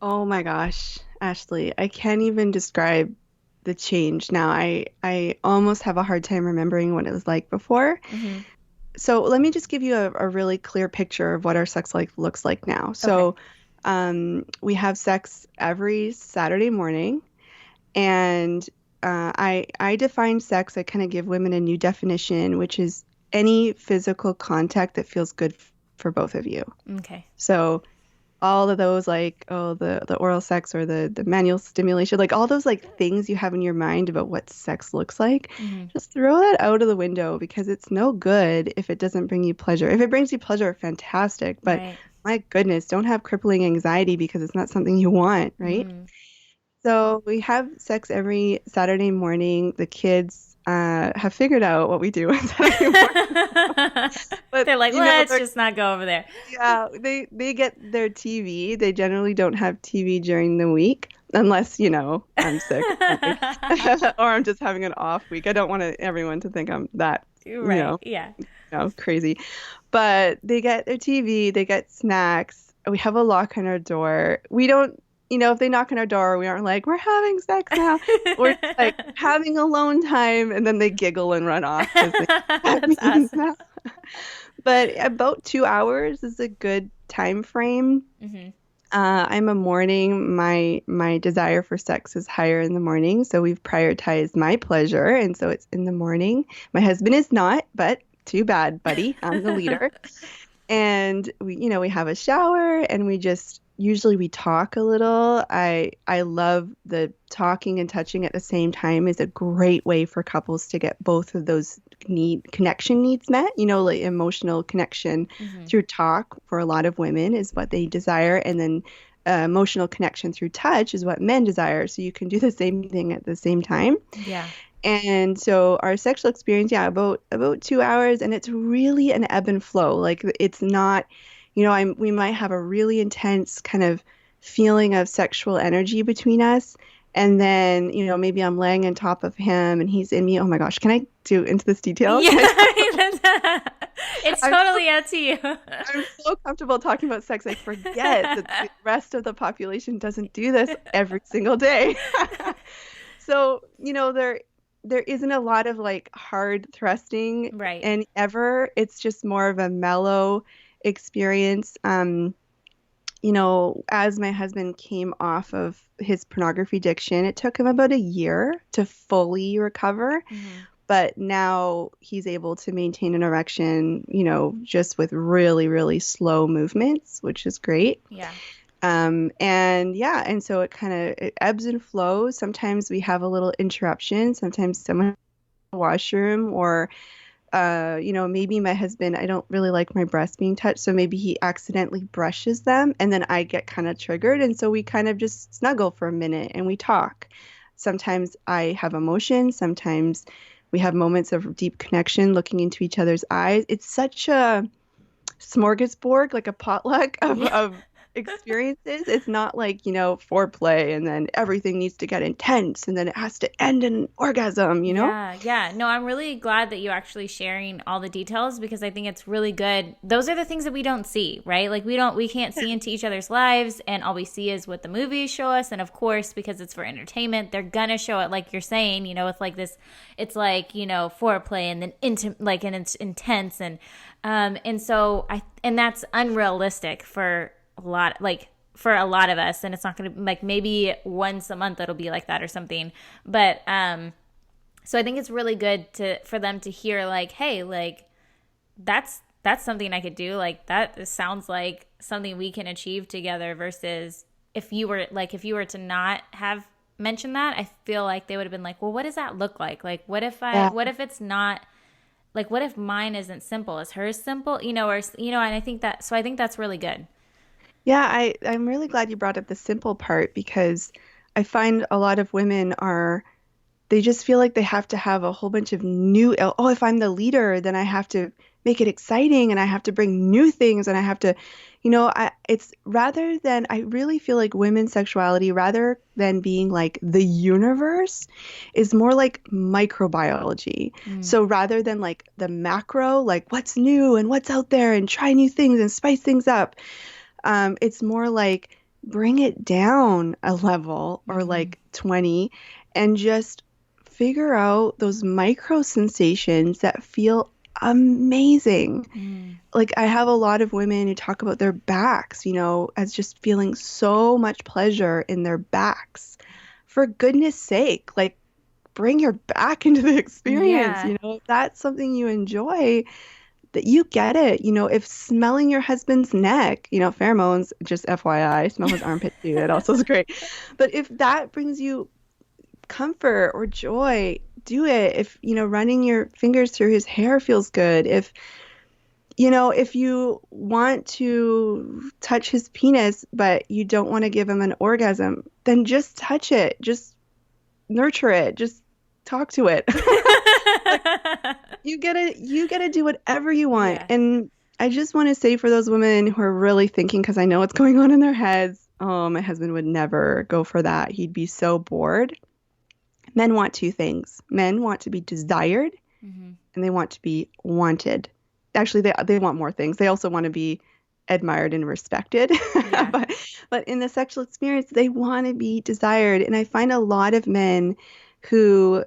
Oh my gosh, Ashley, I can't even describe the change now. I almost have a hard time remembering what it was like before. Hmm. So let me just give you a really clear picture of what our sex life looks like now. Okay. So we have sex every Saturday morning, and I define sex. I kind of give women a new definition, which is any physical contact that feels good for both of you. Okay. So all of those like the oral sex or the manual stimulation, like all those like things you have in your mind about what sex looks like, Hmm. just throw that out of the window because it's no good if it doesn't bring you pleasure. If it brings you pleasure, fantastic, but Right. my goodness, don't have crippling anxiety because it's not something you want, right? Hmm. So we have sex every Saturday morning. The kids have figured out what we do on Saturday morning, but They're like, let's they're just not go over there. yeah, they get their TV. They generally don't have TV during the week unless, I'm sick or something. Or I'm just having an off week. I don't want everyone to think I'm that, Right. Yeah. crazy. But they get their TV, they get snacks. We have a lock on our door. We don't, if they knock on our door, we aren't like, we're having sex now. We're just like having alone time, and then they giggle and run off because they have That's meetings awesome. now. But about 2 hours is a good time frame. Hmm. I'm a morning. My desire for sex is higher in the morning, so we've prioritized my pleasure, and so it's in the morning. My husband is not, but too bad, buddy. I'm the leader. And we have a shower and we just usually we talk a little. I love the talking and touching at the same time is a great way for couples to get both of those connection needs met. Like emotional connection Hmm. through talk for a lot of women is what they desire, and then emotional connection through touch is what men desire. So you can do the same thing at the same time. Yeah. And so our sexual experience, yeah, about 2 hours, and it's really an ebb and flow. Like it's not, we might have a really intense kind of feeling of sexual energy between us, and then maybe I'm laying on top of him and he's in me. Oh my gosh, can I do into this detail? Yeah. Can I talk? It's I'm so totally up to you. I'm so comfortable talking about sex, I forget that the rest of the population doesn't do this every single day. So, there isn't a lot of like hard thrusting Right. and ever. It's just more of a mellow experience. As my husband came off of his pornography addiction, it took him about a year to fully recover, Hmm. but now he's able to maintain an erection, just with really, really slow movements, which is great. Yeah. And yeah, and so it ebbs and flows. Sometimes we have a little interruption. Sometimes someone in the washroom or maybe my husband, I don't really like my breasts being touched, so maybe he accidentally brushes them and then I get kind of triggered. And so we kind of just snuggle for a minute and we talk. Sometimes I have emotion, sometimes we have moments of deep connection looking into each other's eyes. It's such a smorgasbord, like a potluck of, Yeah. of experiences. It's not like, foreplay and then everything needs to get intense and then it has to end in orgasm, you know? Yeah, yeah. No, I'm really glad that you're actually sharing all the details because I think it's really good. Those are the things that we don't see, right? Like we can't see into each other's lives and all we see is what the movies show us. And of course, because it's for entertainment, they're gonna show it like you're saying, with like this it's like, foreplay and then and it's intense and so and that's unrealistic for a lot of us, and it's not going to like maybe once a month it'll be like that or something, but so I think it's really good for them to hear like, hey, like that's something I could do, like that sounds like something we can achieve together, versus if you were to not have mentioned that, I feel like they would have been like, well, what does that look like Yeah. what if it's not, like what if mine isn't simple, is hers simple, and I think that's really good. Yeah, I'm really glad you brought up the simple part because I find a lot of women are they just feel like they have to have a whole bunch of new, oh, if I'm the leader, then I have to make it exciting and I have to bring new things and I have to, it's rather than, I really feel like women's sexuality, rather than being like the universe, is more like microbiology. Mm. So rather than like the macro, like what's new and what's out there and try new things and spice things up, it's more like bring it down a level or Mm-hmm. like 20 and just figure out those micro sensations that feel amazing. Mm. Like I have a lot of women who talk about their backs, as just feeling so much pleasure in their backs. For goodness sake, like bring your back into the experience, Yeah. if that's something you enjoy, that you get it. If smelling your husband's neck, pheromones, just FYI, smell his armpit too. That also is great. But if that brings you comfort or joy, do it. If, running your fingers through his hair feels good. If you want to touch his penis, but you don't want to give him an orgasm, then just touch it. Just nurture it. Just talk to it. Like you gotta do whatever you want. Yeah. And I just want to say for those women who are really thinking, because I know what's going on in their heads, oh, my husband would never go for that. He'd be so bored. Men want two things. Men want to be desired Mm-hmm. and they want to be wanted. Actually, they want more things. They also want to be admired and respected. Yeah. but but in the sexual experience, they want to be desired. And I find a lot of men who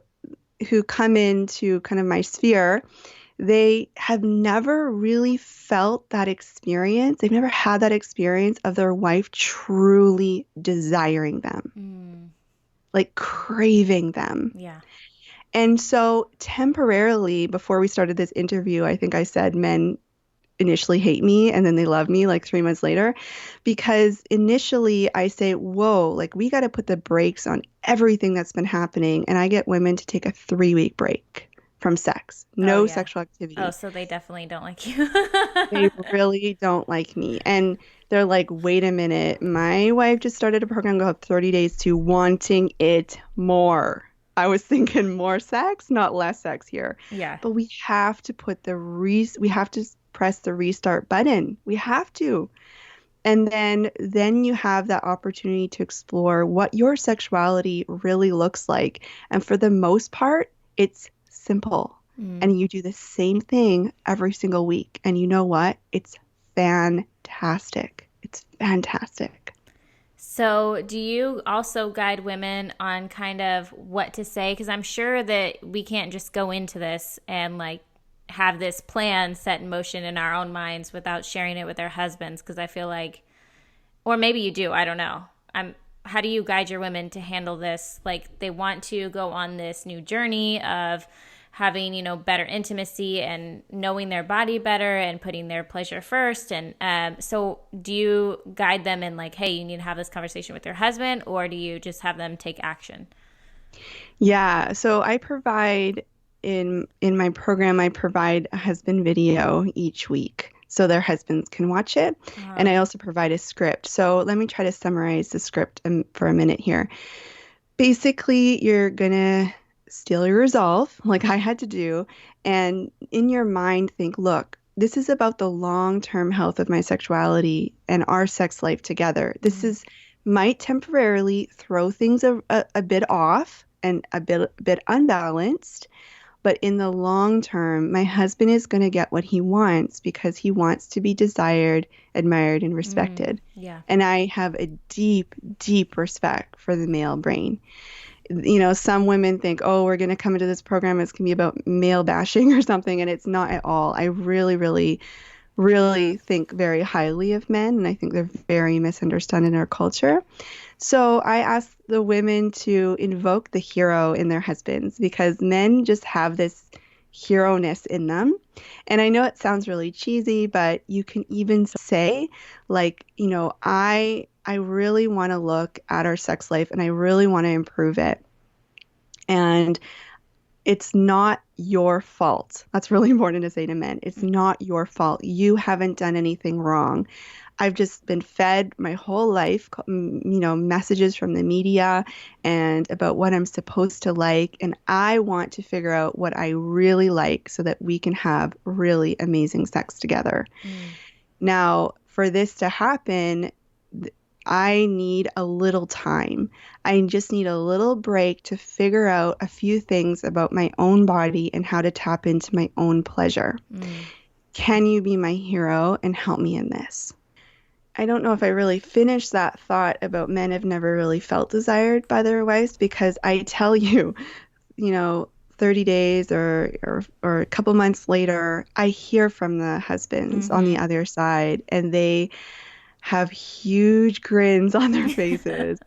come into kind of my sphere, they have never really felt that experience. They've never had that experience of their wife truly desiring them, Mm. like craving them. Yeah. And so, temporarily, before we started this interview, I think I said men initially hate me and then they love me like 3 months later. Because initially I say, whoa, like we got to put the brakes on everything that's been happening. And I get women to take a 3-week break from sex, Oh no yeah. sexual Oh, activity. so they definitely don't like you. They really don't like me. And they're like, wait a minute, my wife just started a program called 30 Days to Wanting It More. I was thinking more sex, not less sex here. Yeah. But we have to we have to press the restart button. We have to. And then you have that opportunity to explore what your sexuality really looks like. And for the most part, it's simple. Mm. And you do the same thing every single week. And you know what? It's fantastic. It's fantastic. So, do you also guide women on kind of what to say? Because I'm sure that we can't just go into this and like have this plan set in motion in our own minds without sharing it with our husbands. Because I feel like, or maybe you do, I don't know. How do you guide your women to handle this? Like they want to go on this new journey of having, better intimacy and knowing their body better and putting their pleasure first. And so do you guide them in like, hey, you need to have this conversation with your husband, or do you just have them take action? Yeah. So I provide in my program, I provide a husband video each week so their husbands can watch it. And Uh, I also provide a script. So let me try to summarize the script for a minute here. Basically, you're gonna steal your resolve, like I had to do, and in your mind think, look, this is about the long-term health of my sexuality and our sex life together. This mm, is might temporarily throw things a bit off and a bit unbalanced, but in the long term, my husband is going to get what he wants because he wants to be desired, admired, and respected. yeah. And I have a deep, deep respect for the male brain. You know, some women think, oh, we're going to come into this program, it's going to be about male bashing or something, and it's not at all. I really, really, really think very highly of men, and I think they're very misunderstood in our culture. So I ask the women to invoke the hero in their husbands because men just have this hero-ness in them. And I know it sounds really cheesy, but you can even say, like, I really want to look at our sex life and I really want to improve it. And it's not your fault. That's really important to say to men. It's Mm, not your fault. You haven't done anything wrong. I've just been fed my whole life, messages from the media and about what I'm supposed to like. And I want to figure out what I really like so that we can have really amazing sex together. mm, Now, for this to happen, I need a little time. I just need a little break to figure out a few things about my own body and how to tap into my own pleasure. mm. Can you be my hero and help me in this? I don't know if I really finished that thought about men have never really felt desired by their wives because I tell you, 30 days or a couple months later, I hear from the husbands on the Mm-hmm. other side and they have huge grins on their faces.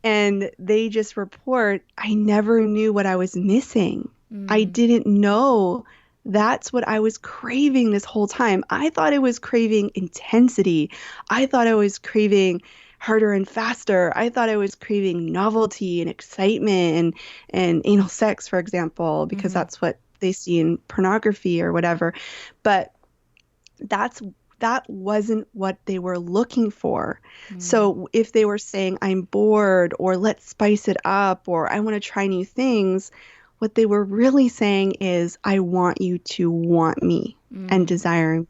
And they just report, I never knew what I was missing. I Mm, didn't know that's what I was craving this whole time. I thought I was craving intensity. I thought I was craving harder and faster. I thought I was craving novelty and excitement and anal sex, for example, because mm-hmm. that's what they see in pornography or whatever. But that's that wasn't what they were looking for. Mm, So if they were saying, I'm bored, or let's spice it up, or I want to try new things, what they were really saying is, I want you to want me and mm. desire.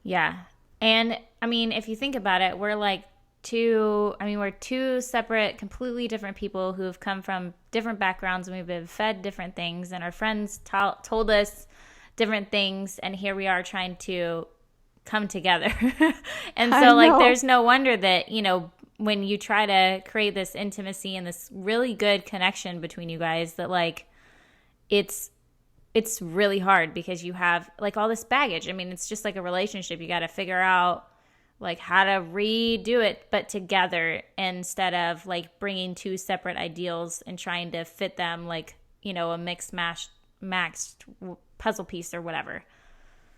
Yeah. And I mean, if you think about it, we're two separate, completely different people who have come from different backgrounds and we've been fed different things, and our friends told us different things, and here we are trying to come together. And I so, like, know. there's no wonder that, when you try to create this intimacy and this really good connection between you guys, that, like, it's it's really hard because you have like all this baggage. I mean, it's just like a relationship. You got to figure out like how to redo it, but together instead of like bringing two separate ideals and trying to fit them like, a mixed mashed maxed puzzle piece or whatever.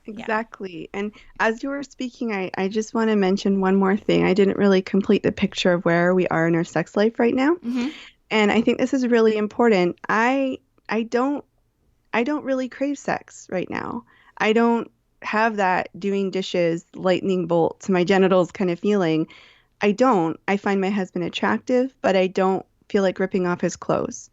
Yeah. Exactly. And as you were speaking, I just want to mention one more thing. I didn't really complete the picture of where we are in our sex life right now. Mm-hmm. And I think this is really important. I don't I don't really crave sex right now. I don't have that doing dishes, lightning bolt to my genitals kind of feeling. I don't. I find my husband attractive, but I don't feel like ripping off his clothes.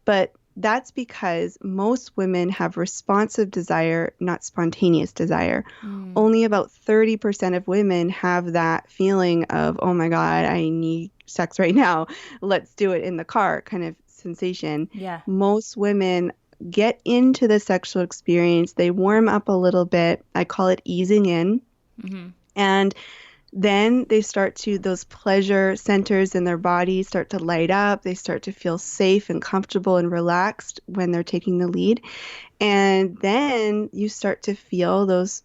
But that's because most women have responsive desire, not spontaneous desire. Mm. Only about 30% of women have that feeling of, oh my God, I need sex right now. Let's do it in the car kind of sensation. Yeah. Most women get into the sexual experience, they warm up a little bit. I call it easing in. Mm-hmm. And then they start to, those pleasure centers in their body start to light up. They start to feel safe and comfortable and relaxed when they're taking the lead. And then you start to feel those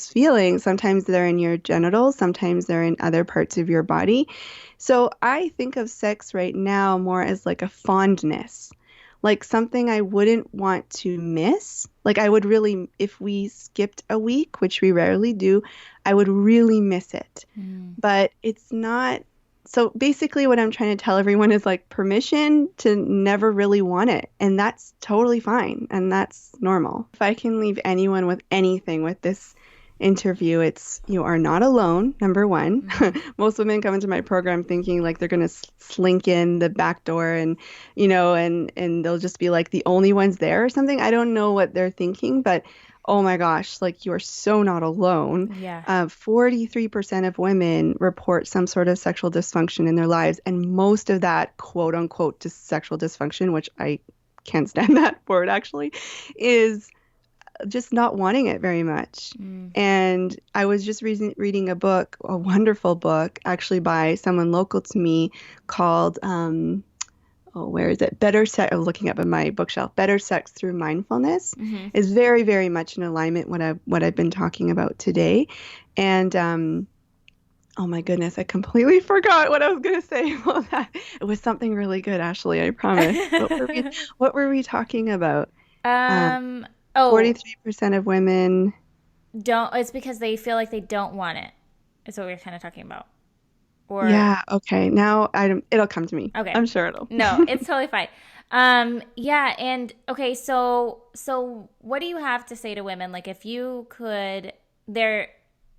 feelings. Sometimes they're in your genitals, sometimes they're in other parts of your body. So I think of sex right now more as like a fondness, like something I wouldn't want to miss. Like I would really, if we skipped a week, which we rarely do, I would really miss it. Mm. But it's not. So basically what I'm trying to tell everyone is like permission to never really want it. And that's totally fine. And that's normal. If I can leave anyone with anything with this interview, it's you are not alone, number one. Mm-hmm. Most women come into my program thinking like they're going to slink in the back door and, and they'll just be like the only ones there or something. I don't know what they're thinking, but oh my gosh, like you're so not alone. Yeah. 43% of women report some sort of sexual dysfunction in their lives, and most of that quote unquote sexual dysfunction, which I can't stand that word actually, is just not wanting it very much. Mm. And I was just reading a book, a wonderful book, actually by someone local to me called oh, where is it? Better Sex. I was looking up in my bookshelf. Better Sex Through Mindfulness Mm-hmm. is very, very much in alignment with what I've been talking about today. And oh my goodness, I completely forgot what I was going to say about that. It was something really good, Ashley. I promise. What were we talking about? Um, um. Oh, 43% of women. don't. It's because they feel like they don't want it. Is what we are kind of talking about. Or Yeah. Okay. Now it'll come to me. okay. I'm sure it'll. No, it's totally fine. Yeah, and okay, so what do you have to say to women? Like if you could they're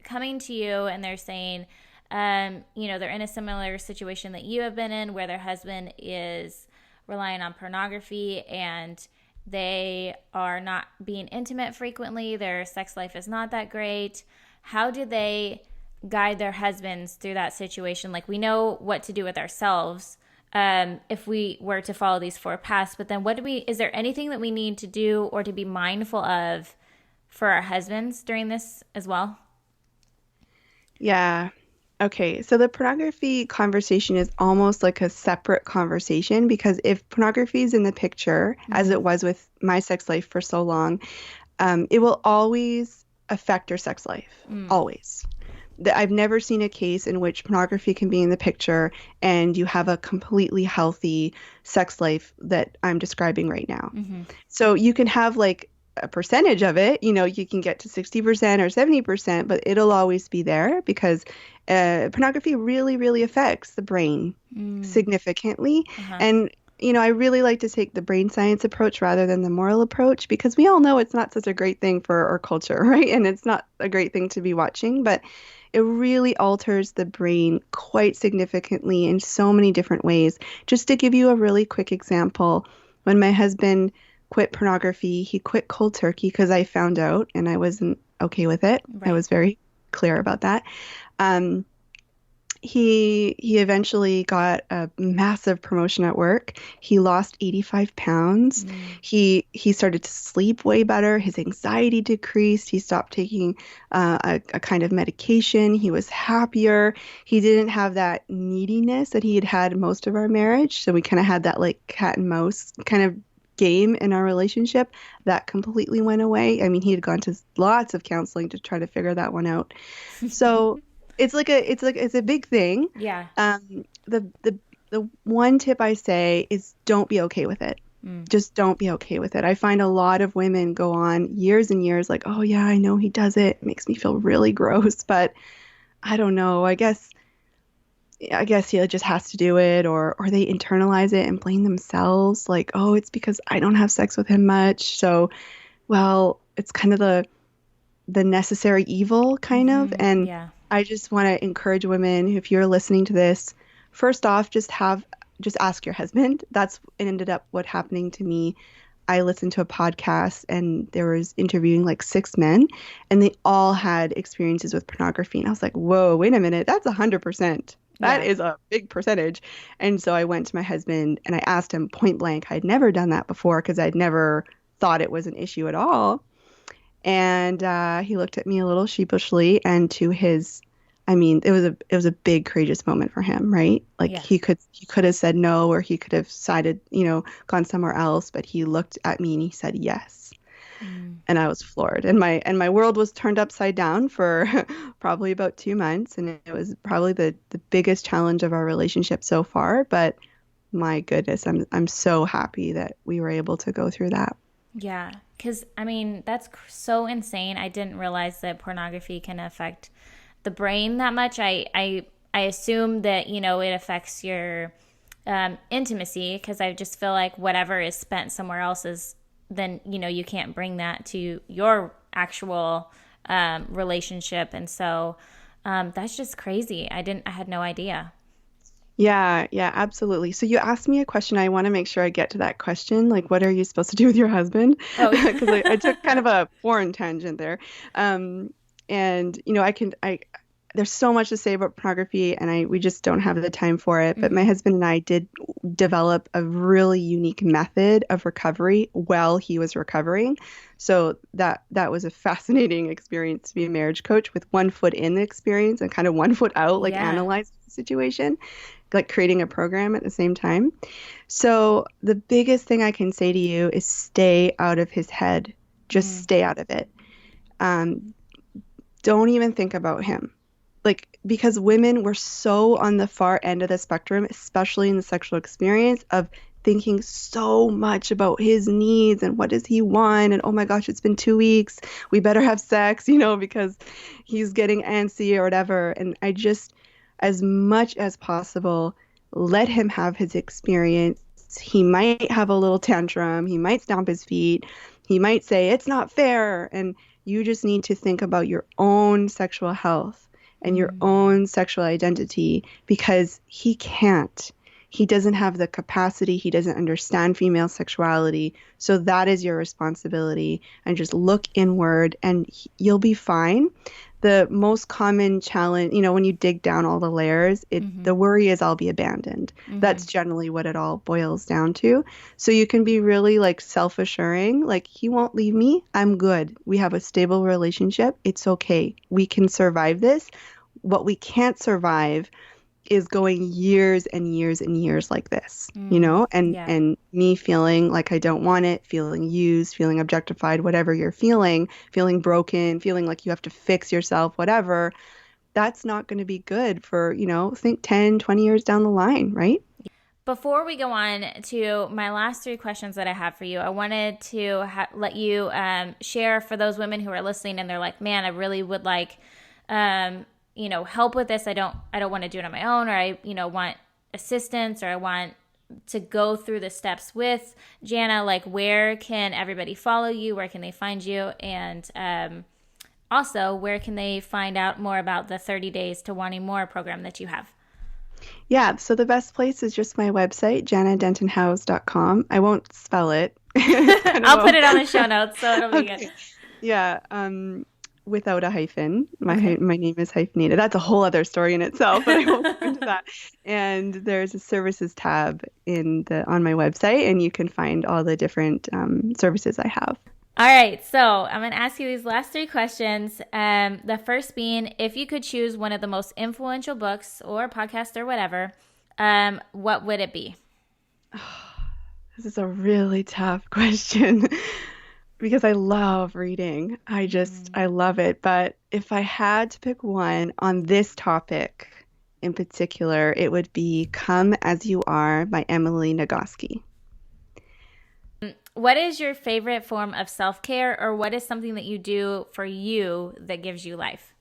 coming to you and they're saying, they're in a similar situation that you have been in where their husband is relying on pornography and they are not being intimate frequently, their sex life is not that great. How do they guide their husbands through that situation? Like we know what to do with ourselves if we were to follow these four paths, but then is there anything that we need to do or to be mindful of for our husbands during this as well? Yeah. Okay, so the pornography conversation is almost like a separate conversation because if pornography is in the picture, as Mm-hmm. it was with my sex life for so long, it will always affect your sex life. Mm. Always. I've never seen a case in which pornography can be in the picture and you have a completely healthy sex life that I'm describing right now. Mm-hmm. So you can have like a percentage of it, you can get to 60% or 70%, but it'll always be there because pornography really, really affects the brain Mm. significantly. Uh-huh. And, I really like to take the brain science approach rather than the moral approach because we all know it's not such a great thing for our culture, right? And it's not a great thing to be watching, but it really alters the brain quite significantly in so many different ways. Just to give you a really quick example, when my husband quit pornography, he quit cold turkey because I found out and I wasn't okay with it. I Right. was very clear about that. Um, he eventually got a massive promotion at work. He lost 85 pounds. Mm. He started to sleep way better. His anxiety decreased. He stopped taking a kind of medication. He was happier. He didn't have that neediness that he had had most of our marriage. So we kind of had that like cat and mouse kind of game in our relationship that completely went away. I mean, he had gone to lots of counseling to try to figure that one out. So it's a big thing. Yeah. The one tip I say is don't be okay with it. Mm. Just don't be okay with it. I find a lot of women go on years and years like, oh yeah, I know he does it. It makes me feel really gross, but I don't know. I guess he just has to do it, or they internalize it and blame themselves like, oh, it's because I don't have sex with him much. So, well, it's kind of the necessary evil kind of. Mm-hmm. And Yeah. I just want to encourage women, if you're listening to this, first off, just ask your husband. That's it ended up what happening to me. I listened to a podcast and there was interviewing like 6 men and they all had experiences with pornography. And I was like, whoa, wait a minute, that's 100%. That Yeah. is a big percentage. And so I went to my husband and I asked him point blank. I'd never done that before because I'd never thought it was an issue at all. And he looked at me a little sheepishly, and I mean, it was a big courageous moment for him, right? Like Yeah. he could have said no, or he could have sided, gone somewhere else, but he looked at me and he said yes. Mm. And I was floored, and my world was turned upside down for probably about 2 months, and it was probably the biggest challenge of our relationship so far. But my goodness, I'm so happy that we were able to go through that. Yeah. Because, I mean, that's so insane. I didn't realize that pornography can affect the brain that much. I I assume that, it affects your intimacy, because I just feel like whatever is spent somewhere else is then, you can't bring that to your actual relationship. And so that's just crazy. I had no idea. Yeah, yeah, absolutely. So you asked me a question. I want to make sure I get to that question. Like, what are you supposed to do with your husband? Oh, Because I yeah. took kind of a foreign tangent there. Um, and there's so much to say about pornography, and we just don't have the time for it. But my Hmm. husband and I did develop a really unique method of recovery while he was recovering. So that was a fascinating experience to be a marriage coach with one foot in the experience and kind of one foot out, like Yeah. analyzing the situation, like creating a program at the same time. So the biggest thing I can say to you is stay out of his head. Just Mm. stay out of it. Um, don't even think about him. Like, because women were so on the far end of the spectrum, especially in the sexual experience, of thinking so much about his needs and what does he want, and oh my gosh, it's been 2 weeks, we better have sex, because he's getting antsy or whatever. And I just, as much as possible, let him have his experience. He might have a little tantrum, he might stomp his feet, he might say it's not fair, and you just need to think about your own sexual health and your Mm. own sexual identity, because he can't. He doesn't have the capacity. He doesn't understand female sexuality. So that is your responsibility. And just look inward and you'll be fine. The most common challenge, when you dig down all the layers, Hmm. the worry is I'll be abandoned. Hmm. That's generally what it all boils down to. So you can be really like self-assuring, like he won't leave me. I'm good. We have a stable relationship. It's okay. We can survive this. What we can't survive is going years and years and years like this, Mm. and Yeah. and me feeling like I don't want it, feeling used, feeling objectified, whatever you're feeling broken, feeling like you have to fix yourself, whatever. That's not going to be good for, think 10, 20 years down the line, right? Before we go on to my last three questions that I have for you, I wanted to let you share for those women who are listening and they're like, "Man, I really would like, help with this. I don't want to do it on my own, or I, want assistance, or I want to go through the steps with Jana." Like, where can everybody follow you? Where can they find you? And also, where can they find out more about the 30 Days to Wanting More program that you have? Yeah, so the best place is just my website, janadentonhouse.com. I won't spell it. It's kind of I'll a put it on the show notes, so it'll be good. okay. Yeah, without a hyphen. Okay. My name is hyphenated. That's a whole other story in itself, but I won't go into that. And there's a services tab on my website, and you can find all the different services I have. All right, so I'm going to ask you these last three questions. The first being, if you could choose one of the most influential books or podcast or whatever, what would it be? This is a really tough question because I love reading. I love it. But if I had to pick one on this topic in particular, it would be Come As You Are by Emily Nagoski. What is your favorite form of self care, or what is something that you do for you that gives you life?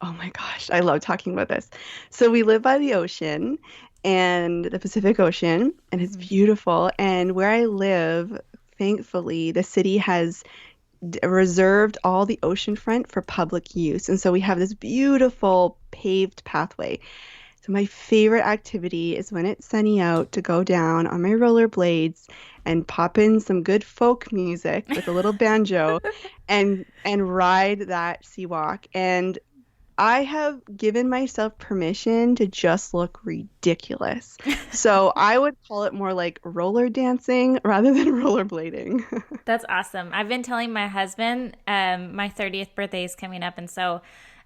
Oh my gosh, I love talking about this. So we live by the ocean and the Pacific Ocean, and it's Mm-hmm. beautiful. And where I live, thankfully, the city has reserved all the oceanfront for public use. And so we have this beautiful paved pathway. So my favorite activity is when it's sunny out to go down on my rollerblades and pop in some good folk music with a little banjo and ride that sea walk. And I have given myself permission to just look ridiculous. So I would call it more like roller dancing rather than rollerblading. That's awesome. I've been telling my husband, my 30th birthday is coming up. And so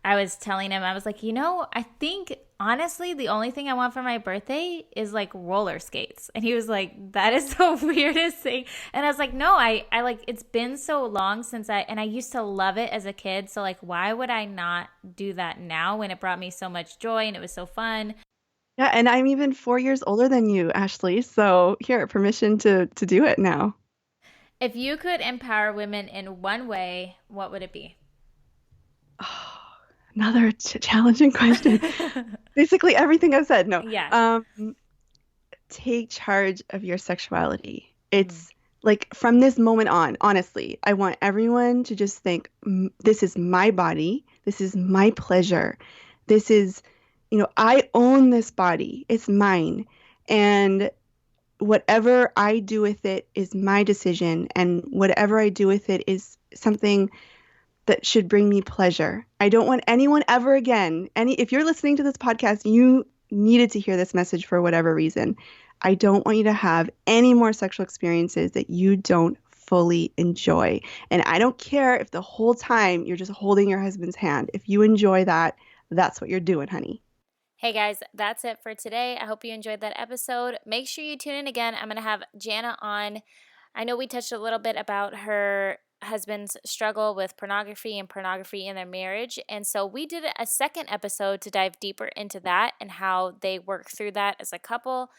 I was telling him, I was like, I think honestly, the only thing I want for my birthday is like roller skates. And he was like, that is the weirdest thing. And I was like, no, I like, it's been so long and I used to love it as a kid. So like, why would I not do that now when it brought me so much joy and it was so fun? Yeah, and I'm even 4 years older than you, Ashley. So here, permission to do it now. If you could empower women in one way, what would it be? Another challenging question. Basically everything I've said. No. Yeah. Take charge of your sexuality. Mm. It's like from this moment on, honestly, I want everyone to just think, This is my body. This is my pleasure. This is, I own this body. It's mine. And whatever I do with it is my decision. And whatever I do with it is something that should bring me pleasure. I don't want anyone ever again, if you're listening to this podcast, you needed to hear this message for whatever reason. I don't want you to have any more sexual experiences that you don't fully enjoy. And I don't care if the whole time you're just holding your husband's hand. If you enjoy that, that's what you're doing, honey. Hey guys, that's it for today. I hope you enjoyed that episode. Make sure you tune in again. I'm going to have Jana on. I know we touched a little bit about her husband's struggle with pornography and pornography in their marriage. And so we did a second episode to dive deeper into that and how they work through that as a couple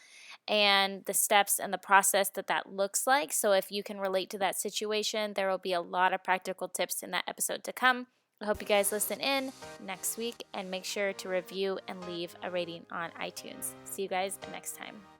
and the steps and the process that that looks like. So if you can relate to that situation, there will be a lot of practical tips in that episode to come. I hope you guys listen in next week and make sure to review and leave a rating on iTunes. See you guys next time.